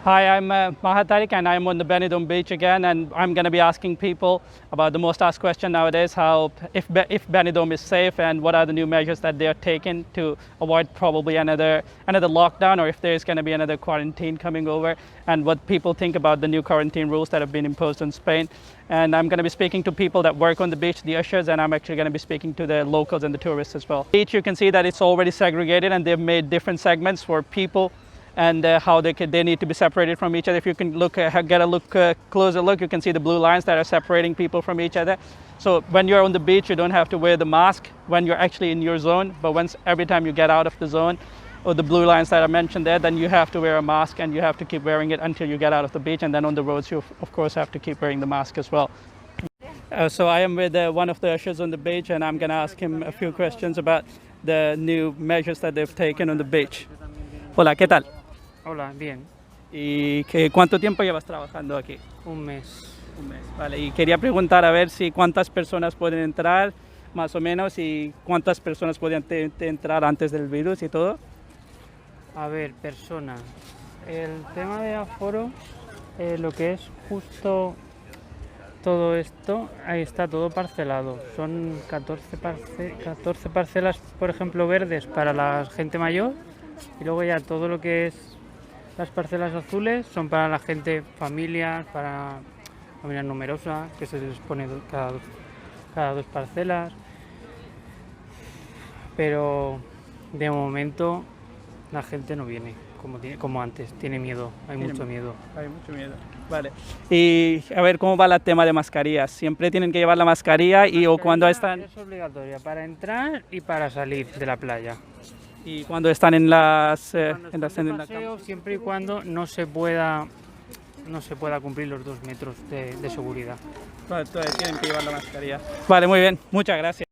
Hi, I'm Mahatarik and I'm on the Benidorm beach again, and I'm going to be asking people about the most asked question nowadays, if Benidorm is safe and what are the new measures that they are taking to avoid probably another lockdown, or if there's going to be another quarantine coming over, and what people think about the new quarantine rules that have been imposed on Spain. And I'm going to be speaking to people that work on the beach, the ushers, and I'm actually going to be speaking to the locals and the tourists as well. Beach, you can see that it's already segregated and they've made different segments for people and how they need to be separated from each other. If you can closer look, you can see the blue lines that are separating people from each other. So when you're on the beach, you don't have to wear the mask when you're actually in your zone, but every time you get out of the zone, or the blue lines that I mentioned there, then you have to wear a mask and you have to keep wearing it until you get out of the beach. And then on the roads, you of course have to keep wearing the mask as well. So I am with one of the ushers on the beach, and I'm going to ask him a few questions about the new measures that they've taken on the beach. Hola, ¿qué tal? Hola, bien. ¿Y cuánto tiempo llevas trabajando aquí? Un mes. Un mes, vale. Y quería preguntar a ver si cuántas personas pueden entrar, más o menos, y cuántas personas pueden entrar antes del virus y todo. A ver, personas. El tema de aforo, lo que es justo todo esto, ahí está todo parcelado. Son 14 parcelas, por ejemplo, verdes para la gente mayor, y luego ya todo lo que es las parcelas azules son para la gente, familias, para familias numerosas, que se les pone cada dos parcelas. Pero de momento la gente no viene como antes, tiene miedo, hay mucho miedo. Hay mucho miedo, vale. Y a ver, ¿cómo va el tema de mascarillas? ¿Siempre tienen que llevar la mascarilla o cuando están...? Es obligatoria para entrar y para salir de la playa. Y cuando están en las paseo, siempre y cuando no se pueda cumplir los 2 metros de seguridad. Vale, entonces tienen que llevar la mascarilla. Vale, muy bien, muchas gracias.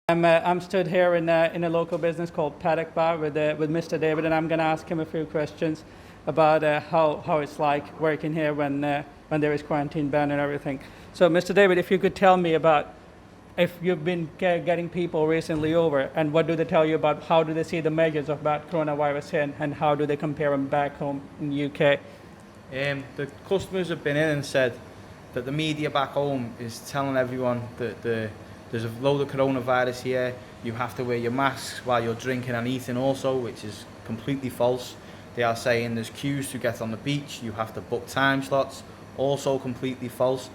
I'm stood here in a local business called Paddock Bar with Mr. David, and I'm going to ask him a few questions about how it's like working here when there is quarantine ban and everything. So, Mr. David, if you could tell me about if you've been getting people recently over, and what do they tell you about how do they see the measures about coronavirus here, and how do they compare them back home in the UK? The customers have been in and said that the media back home is telling everyone that there's a load of coronavirus here, you have to wear your masks while you're drinking and eating also, which is completely false. They are saying there's queues to get on the beach, you have to book time slots, also completely false.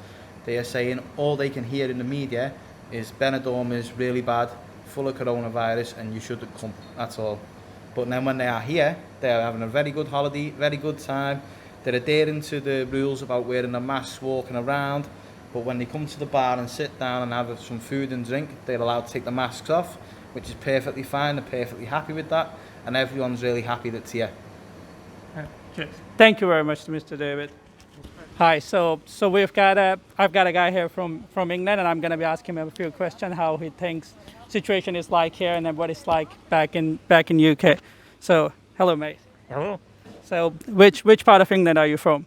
They are saying all they can hear in the media is Benidorm is really bad, full of coronavirus, and you shouldn't come, that's all. But then when they are here, they are having a very good holiday, very good time. They're adhering to the rules about wearing a mask, walking around. But when they come to the bar and sit down and have some food and drink, they're allowed to take the masks off, which is perfectly fine. They're perfectly happy with that, and everyone's really happy that's here. Thank you very much, Mr. David. Hi, so I've got a guy here from England, and I'm going to be asking him a few questions how he thinks situation is like here and then what it's like back in UK. So, hello, mate. Hello. So, which part of England are you from?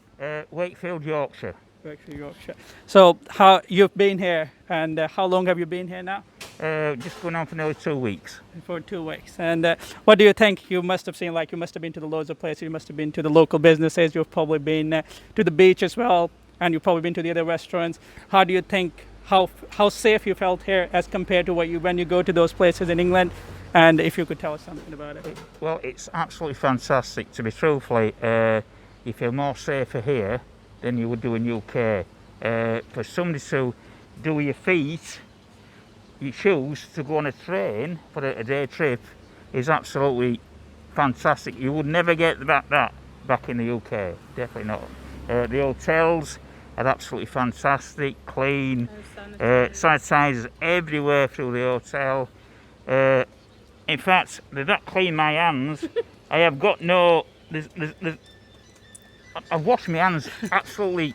Wakefield, Yorkshire. Wakefield, Yorkshire. So, how you've been here, and how long have you been here now? Just going on for nearly 2 weeks. For 2 weeks. And what do you think? You must have seen, you must have been to the loads of places. You must have been to the local businesses. You've probably been to the beach as well, and you've probably been to the other restaurants. How do you think how safe you felt here as compared to when you go to those places in England? And if you could tell us something about it. Well, it's absolutely fantastic. To be truthfully, you feel more safer here than you would do in UK. For somebody to do with your feet, you choose to go on a train for a day trip is absolutely fantastic. You would never get that back in the UK, definitely not. The hotels are absolutely fantastic, clean, sanitizers everywhere through the hotel. In fact, they don't clean my hands. I have got no. I've washed my hands absolutely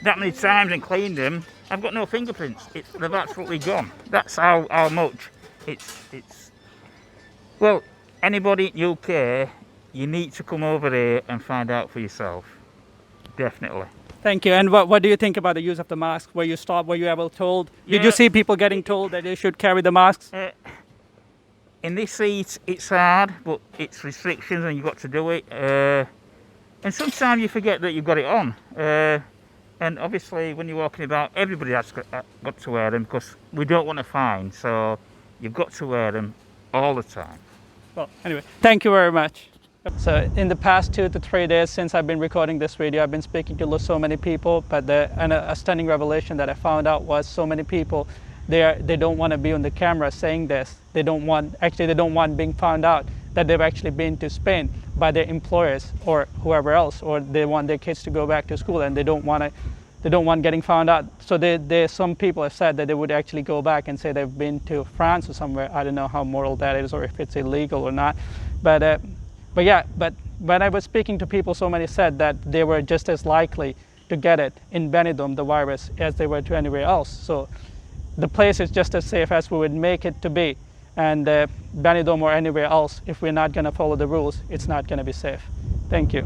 that many times and cleaned them. I've got no fingerprints. They've absolutely gone. That's how much it's. Well, anybody in UK, you need to come over here and find out for yourself. Definitely. Thank you. And what do you think about the use of the mask? Were you stopped? Were you ever told? Did you Yeah. see people getting told that they should carry the masks? In this heat, it's hard, but it's restrictions and you've got to do it. And sometimes you forget that you've got it on. And obviously, when you're walking about, everybody has got to wear them because we don't want to fine. So you've got to wear them all the time. Well, anyway, thank you very much. So in the past 2 to 3 days since I've been recording this video, I've been speaking to so many people, but a stunning revelation that I found out was so many people, they don't want to be on the camera saying this. They don't want being found out that they've actually been to Spain by their employers or whoever else, or they want their kids to go back to school and they don't want getting found out. So some people have said that they would actually go back and say they've been to France or somewhere. I don't know how moral that is or if it's illegal or not. But when I was speaking to people, so many said that they were just as likely to get it in Benidorm, the virus, as they were to anywhere else. So the place is just as safe as we would make it to be. And Benidorm or anywhere else, if we're not going to follow the rules, it's not going to be safe. Thank you.